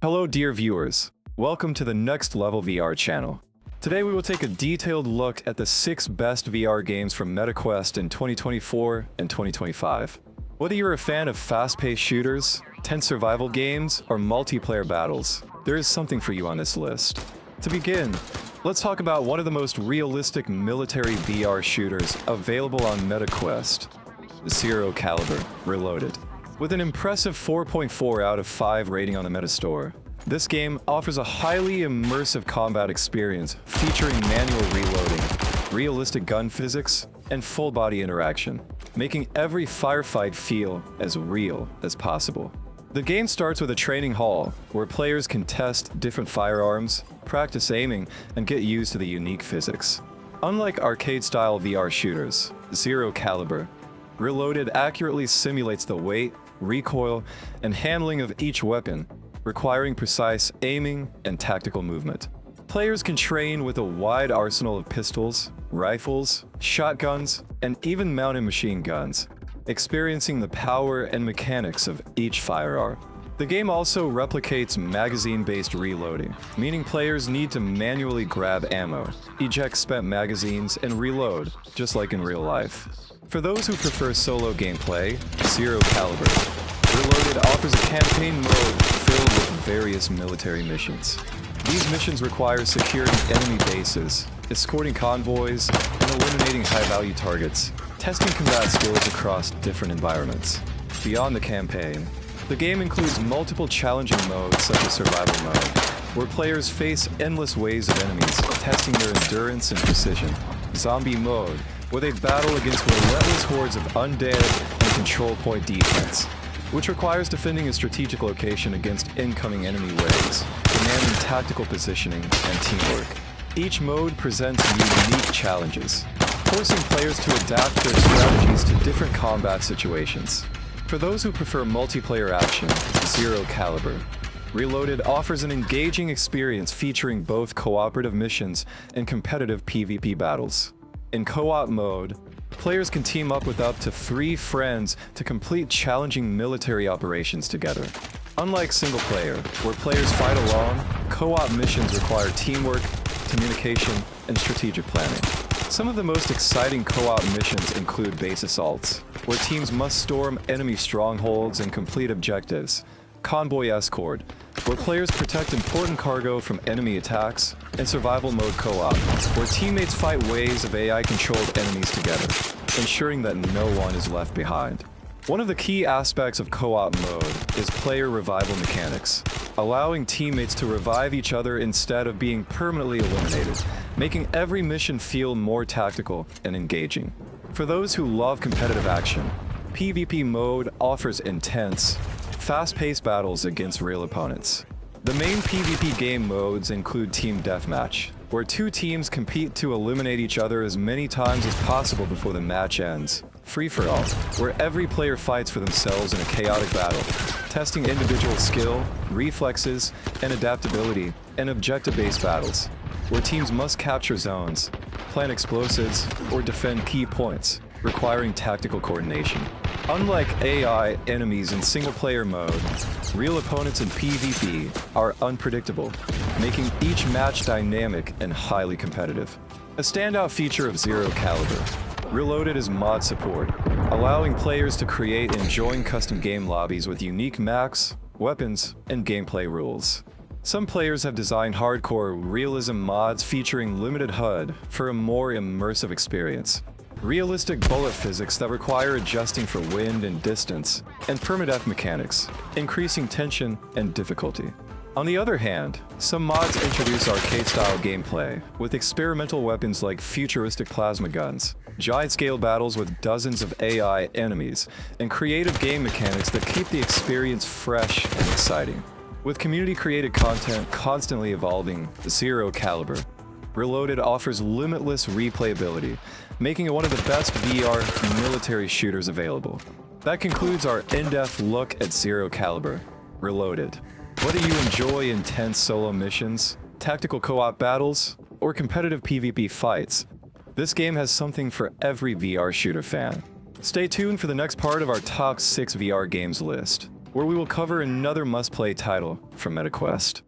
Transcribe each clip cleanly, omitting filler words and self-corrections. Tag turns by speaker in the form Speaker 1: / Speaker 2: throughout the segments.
Speaker 1: Hello dear viewers, welcome to the Next Level VR channel. Today we will take a detailed look at the 6 best VR games from MetaQuest in 2024 and 2025. Whether you're a fan of fast-paced shooters, tense survival games, or multiplayer battles, there is something for you on this list. To begin, let's talk about one of the most realistic military VR shooters available on MetaQuest, the Calibre Reloaded. With an impressive 4.4 out of 5 rating on the Metastore, this game offers a highly immersive combat experience featuring manual reloading, realistic gun physics, and full-body interaction, making every firefight feel as real as possible. The game starts with a training hall, where players can test different firearms, practice aiming, and get used to the unique physics. Unlike arcade-style VR shooters, Calibre Reloaded accurately simulates the weight, recoil, and handling of each weapon, requiring precise aiming and tactical movement. Players can train with a wide arsenal of pistols, rifles, shotguns, and even mounted machine guns, experiencing the power and mechanics of each firearm. The game also replicates magazine-based reloading, meaning players need to manually grab ammo, eject spent magazines, and reload, just like in real life. For those who prefer solo gameplay, Calibre Reloaded offers a campaign mode filled with various military missions. These missions require securing enemy bases, escorting convoys, and eliminating high-value targets, testing combat skills across different environments. Beyond the campaign, the game includes multiple challenging modes such as survival mode, where players face endless waves of enemies, testing their endurance and precision. Zombie mode, where they battle against relentless hordes of undead and control point defense, which requires defending a strategic location against incoming enemy waves, demanding tactical positioning and teamwork. Each mode presents unique challenges, forcing players to adapt their strategies to different combat situations. For those who prefer multiplayer action, Calibre Reloaded offers an engaging experience featuring both cooperative missions and competitive PvP battles. In co-op mode, players can team up with up to 3 friends to complete challenging military operations together. Unlike single player, where players fight alone, co-op missions require teamwork, communication, and strategic planning. Some of the most exciting co-op missions include base assaults, where teams must storm enemy strongholds and complete objectives, convoy escort, where players protect important cargo from enemy attacks, and survival mode co-op, where teammates fight waves of AI-controlled enemies together, ensuring that no one is left behind. One of the key aspects of co-op mode is player revival mechanics, allowing teammates to revive each other instead of being permanently eliminated, making every mission feel more tactical and engaging. For those who love competitive action, PvP mode offers intense, fast-paced battles against real opponents. The main PvP game modes include Team Deathmatch, where 2 teams compete to eliminate each other as many times as possible before the match ends. Free-for-all, where every player fights for themselves in a chaotic battle, testing individual skill, reflexes, and adaptability, and objective-based battles, where teams must capture zones, plant explosives, or defend key points, requiring tactical coordination. Unlike AI enemies in single-player mode, real opponents in PvP are unpredictable, making each match dynamic and highly competitive. A standout feature of Calibre Reloaded is mod support, allowing players to create and join custom game lobbies with unique maps, weapons, and gameplay rules. Some players have designed hardcore realism mods featuring limited HUD for a more immersive experience, realistic bullet physics that require adjusting for wind and distance, and permadeath mechanics, increasing tension and difficulty. On the other hand, some mods introduce arcade-style gameplay, with experimental weapons like futuristic plasma guns, giant-scale battles with dozens of AI enemies, and creative game mechanics that keep the experience fresh and exciting. With community-created content constantly evolving, Calibre Reloaded offers limitless replayability, making it one of the best VR military shooters available. That concludes our in-depth look at Calibre Reloaded. Whether you enjoy intense solo missions, tactical co-op battles, or competitive PvP fights, this game has something for every VR shooter fan. Stay tuned for the next part of our top 6 VR games list. where we will cover another must-play title from MetaQuest.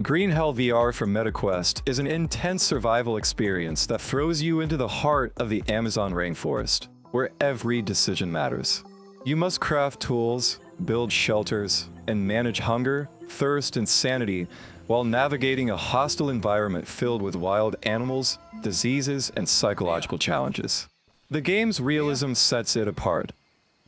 Speaker 1: Green Hell VR from MetaQuest is an intense survival experience that throws you into the heart of the Amazon rainforest, where every decision matters. You must craft tools, build shelters, and manage hunger, thirst, and sanity while navigating a hostile environment filled with wild animals, diseases, and psychological challenges. The game's realism sets it apart.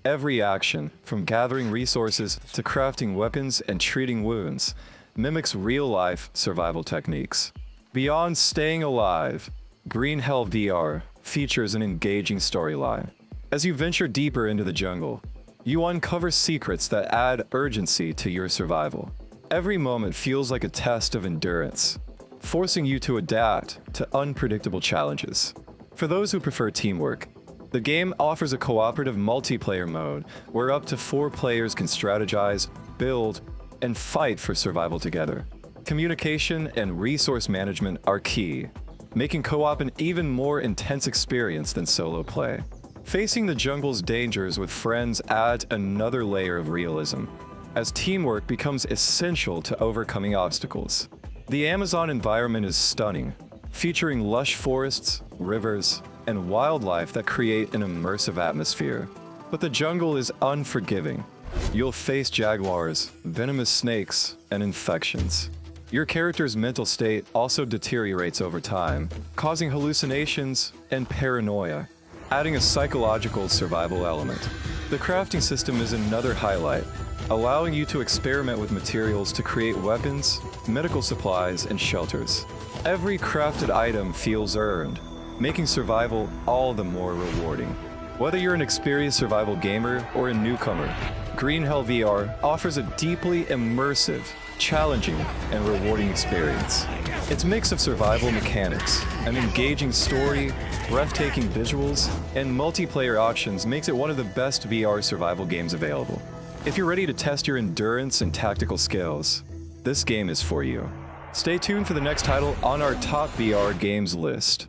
Speaker 1: Every action, from gathering resources to crafting weapons and treating wounds, mimics real-life survival techniques. Beyond staying alive, Green Hell VR features an engaging storyline. As you venture deeper into the jungle, you uncover secrets that add urgency to your survival. Every moment feels like a test of endurance, forcing you to adapt to unpredictable challenges. For those who prefer teamwork, the game offers a cooperative multiplayer mode where up to 4 players can strategize, build, and fight for survival together. Communication and resource management are key, making co-op an even more intense experience than solo play. Facing the jungle's dangers with friends adds another layer of realism, as teamwork becomes essential to overcoming obstacles. The Amazon environment is stunning, featuring lush forests, rivers, and wildlife that create an immersive atmosphere. But the jungle is unforgiving. You'll face jaguars, venomous snakes, and infections. Your character's mental state also deteriorates over time, causing hallucinations and paranoia, adding a psychological survival element. The crafting system is another highlight, allowing you to experiment with materials to create weapons, medical supplies, and shelters. Every crafted item feels earned, making survival all the more rewarding. Whether you're an experienced survival gamer or a newcomer, Green Hell VR offers a deeply immersive, challenging, and rewarding experience. Its mix of survival mechanics, an engaging story, breathtaking visuals, and multiplayer options makes it one of the best VR survival games available. If you're ready to test your endurance and tactical skills, this game is for you. Stay tuned for the next title on our top VR games list.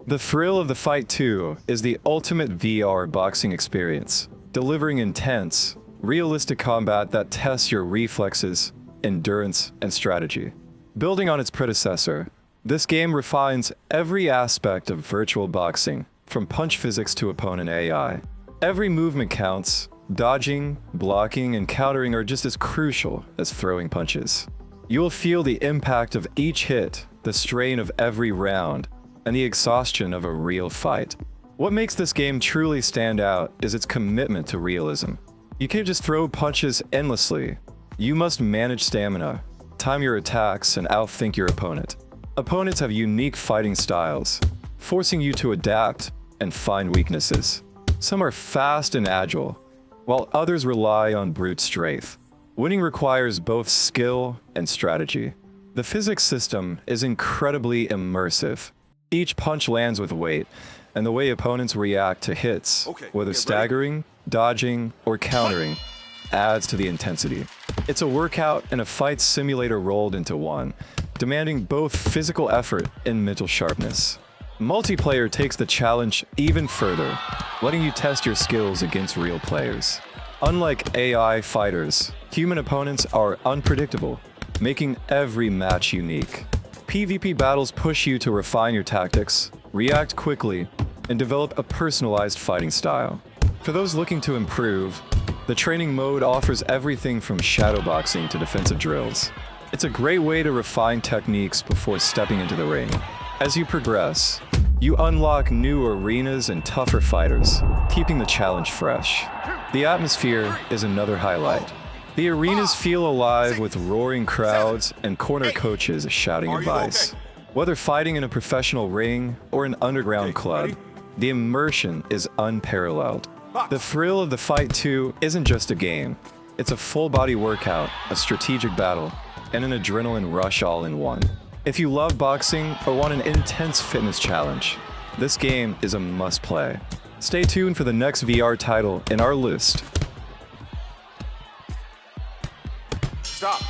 Speaker 1: The Thrill of the Fight 2 is the ultimate VR boxing experience, delivering intense, realistic combat that tests your reflexes, endurance, and strategy. Building on its predecessor, this game refines every aspect of virtual boxing, from punch physics to opponent AI. Every movement counts. Dodging, blocking, and countering are just as crucial as throwing punches. You will feel the impact of each hit, the strain of every round, and the exhaustion of a real fight. What makes this game truly stand out is its commitment to realism. You can't just throw punches endlessly. You must manage stamina, time your attacks, and outthink your opponent. Opponents have unique fighting styles, forcing you to adapt and find weaknesses. Some are fast and agile, while others rely on brute strength. Winning requires both skill and strategy. The physics system is incredibly immersive. Each punch lands with weight, and the way opponents react to hits, whether staggering, dodging, or countering, adds to the intensity. It's a workout and a fight simulator rolled into one, demanding both physical effort and mental sharpness. Multiplayer takes the challenge even further, letting you test your skills against real players. Unlike AI fighters, human opponents are unpredictable, making every match unique. PvP battles push you to refine your tactics, react quickly, and develop a personalized fighting style. For those looking to improve, the training mode offers everything from shadowboxing to defensive drills. It's a great way to refine techniques before stepping into the ring. As you progress, you unlock new arenas and tougher fighters, keeping the challenge fresh. The atmosphere is another highlight. The arenas feel alive with roaring crowds and corner coaches shouting advice. Whether fighting in a professional ring or an underground club, the immersion is unparalleled. The Thrill of the Fight 2 isn't just a game. It's a full-body workout, a strategic battle, and an adrenaline rush all in one. If you love boxing or want an intense fitness challenge, this game is a must-play. Stay tuned for the next VR title in our list.
Speaker 2: Stop.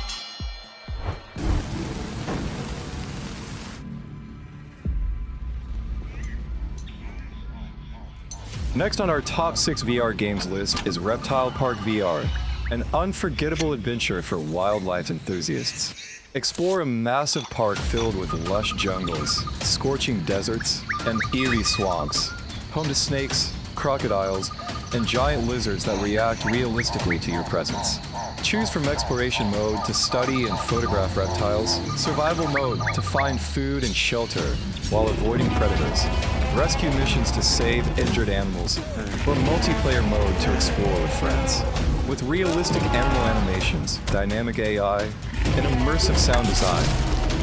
Speaker 1: Next on our top 6 VR games list is Reptile Park VR, an unforgettable adventure for wildlife enthusiasts. Explore a massive park filled with lush jungles, scorching deserts, and eerie swamps, home to snakes, crocodiles, and giant lizards that react realistically to your presence. Choose from exploration mode to study and photograph reptiles, survival mode to find food and shelter while avoiding predators, rescue missions to save injured animals, or multiplayer mode to explore with friends. With realistic animal animations, dynamic AI, and immersive sound design,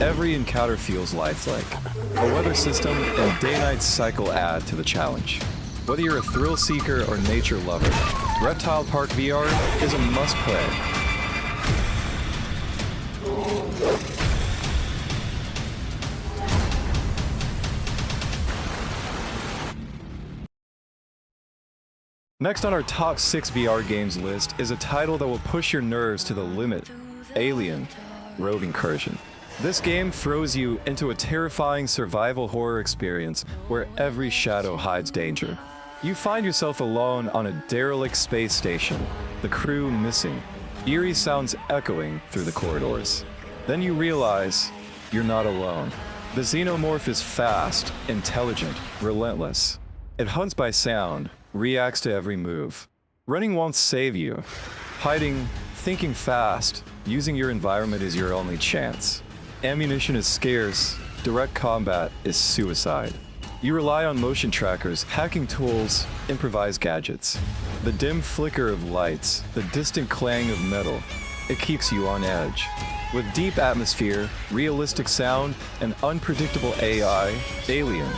Speaker 1: every encounter feels lifelike. A weather system and day-night cycle add to the challenge. Whether you're a thrill seeker or nature lover, Reptile Park VR is a must-play. Next on our top 6 VR games list is a title that will push your nerves to the limit: Alien: Rogue Incursion. This game throws you into a terrifying survival horror experience where every shadow hides danger. You find yourself alone on a derelict space station, the crew missing, eerie sounds echoing through the corridors. Then you realize you're not alone. The xenomorph is fast, intelligent, relentless. It hunts by sound, reacts to every move. Running won't save you. Hiding, thinking fast, using your environment is your only chance. Ammunition is scarce, direct combat is suicide. You rely on motion trackers, hacking tools, improvised gadgets. The dim flicker of lights, the distant clang of metal, it keeps you on edge. With deep atmosphere, realistic sound, and unpredictable AI, Alien: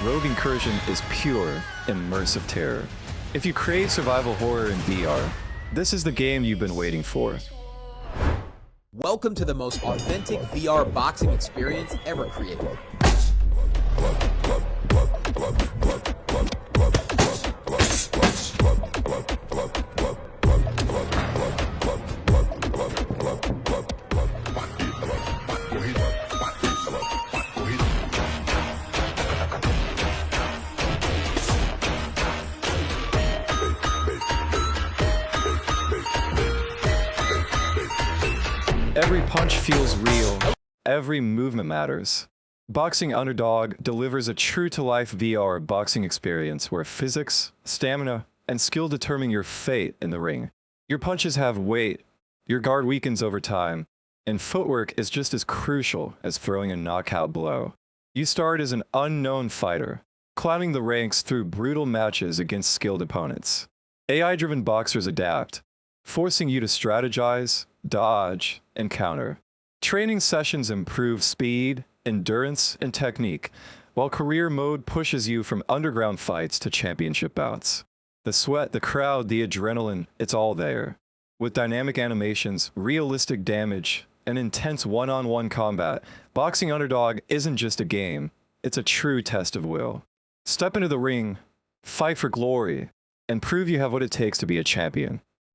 Speaker 1: Rogue Incursion is pure, immersive terror. If you crave survival horror in VR, this is the game you've been waiting for.
Speaker 3: Welcome to the most authentic VR boxing experience ever created.
Speaker 1: Every punch feels real. Every movement matters. Boxing Underdog delivers a true-to-life VR boxing experience where physics, stamina, and skill determine your fate in the ring. Your punches have weight, your guard weakens over time, and footwork is just as crucial as throwing a knockout blow. You start as an unknown fighter, climbing the ranks through brutal matches against skilled opponents. AI-driven boxers adapt, forcing you to strategize, dodge, and counter. Training sessions improve speed, endurance, and technique, while career mode pushes you from underground fights to championship bouts. The sweat, the crowd, the adrenaline, it's all there. With dynamic animations, realistic damage, and intense one-on-one combat, Boxing Underdog isn't just a game, it's a true test of will. Step into the ring, fight for glory, and prove you have what it takes to be a champion.